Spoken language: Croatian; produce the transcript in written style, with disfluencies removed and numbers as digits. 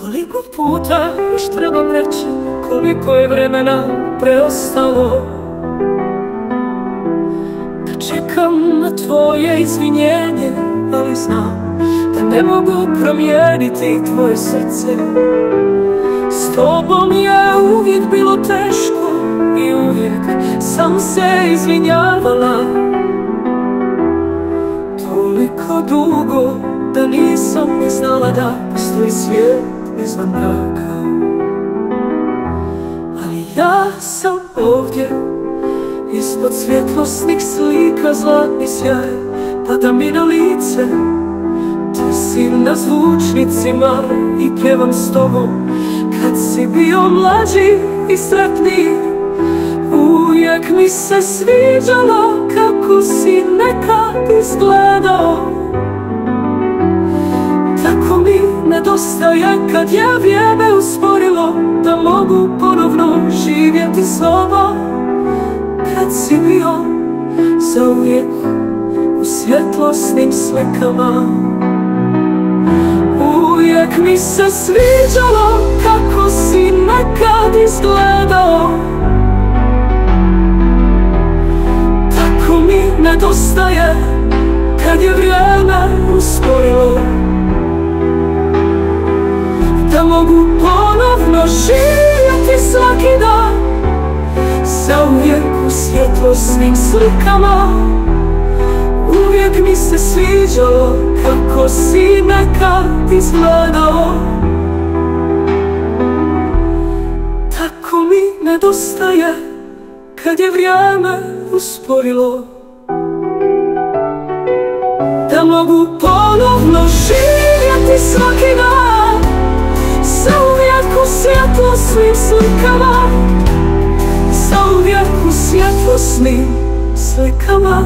Koliko puta još trebam reći, koliko je vremena preostalo, da čekam na tvoje izvinjenje, ali znam da ne mogu promijeniti tvoje srce. S tobom je uvijek bilo teško i uvijek sam se izvinjavala. Toliko dugo da nisam ni znala da postoji svijet izvan braka. Ali ja sam ovdje, ispod svjetlosnih slika zlatni sjaj pada mi na lice. Tu si na zvučnicima i pjevam s tobom kad si bio mlađi i sretniji. Uvijek mi se sviđalo kako si nekad izgledao. Tako mi nedostaje kad je vrijeme usporilo, da mogu ponovno živjeti s tobom. Kad si bio zauvijek u svjetlosnim slikama. Uvijek mi se sviđalo kako si nekad izgledao. Tako mi nedostaje kad je vrijeme usporilo, da mogu ponovno živjeti svaki dan zauvijek u svjetlosnim slikama. Uvijek mi se sviđalo kako si nekad izgledao. Tako mi nedostaje kad je vrijeme usporilo, da mogu ponovno živjeti svaki dan zauvijek u svjetlosnim slikama. Zauvijek u svjetlosnim slikama.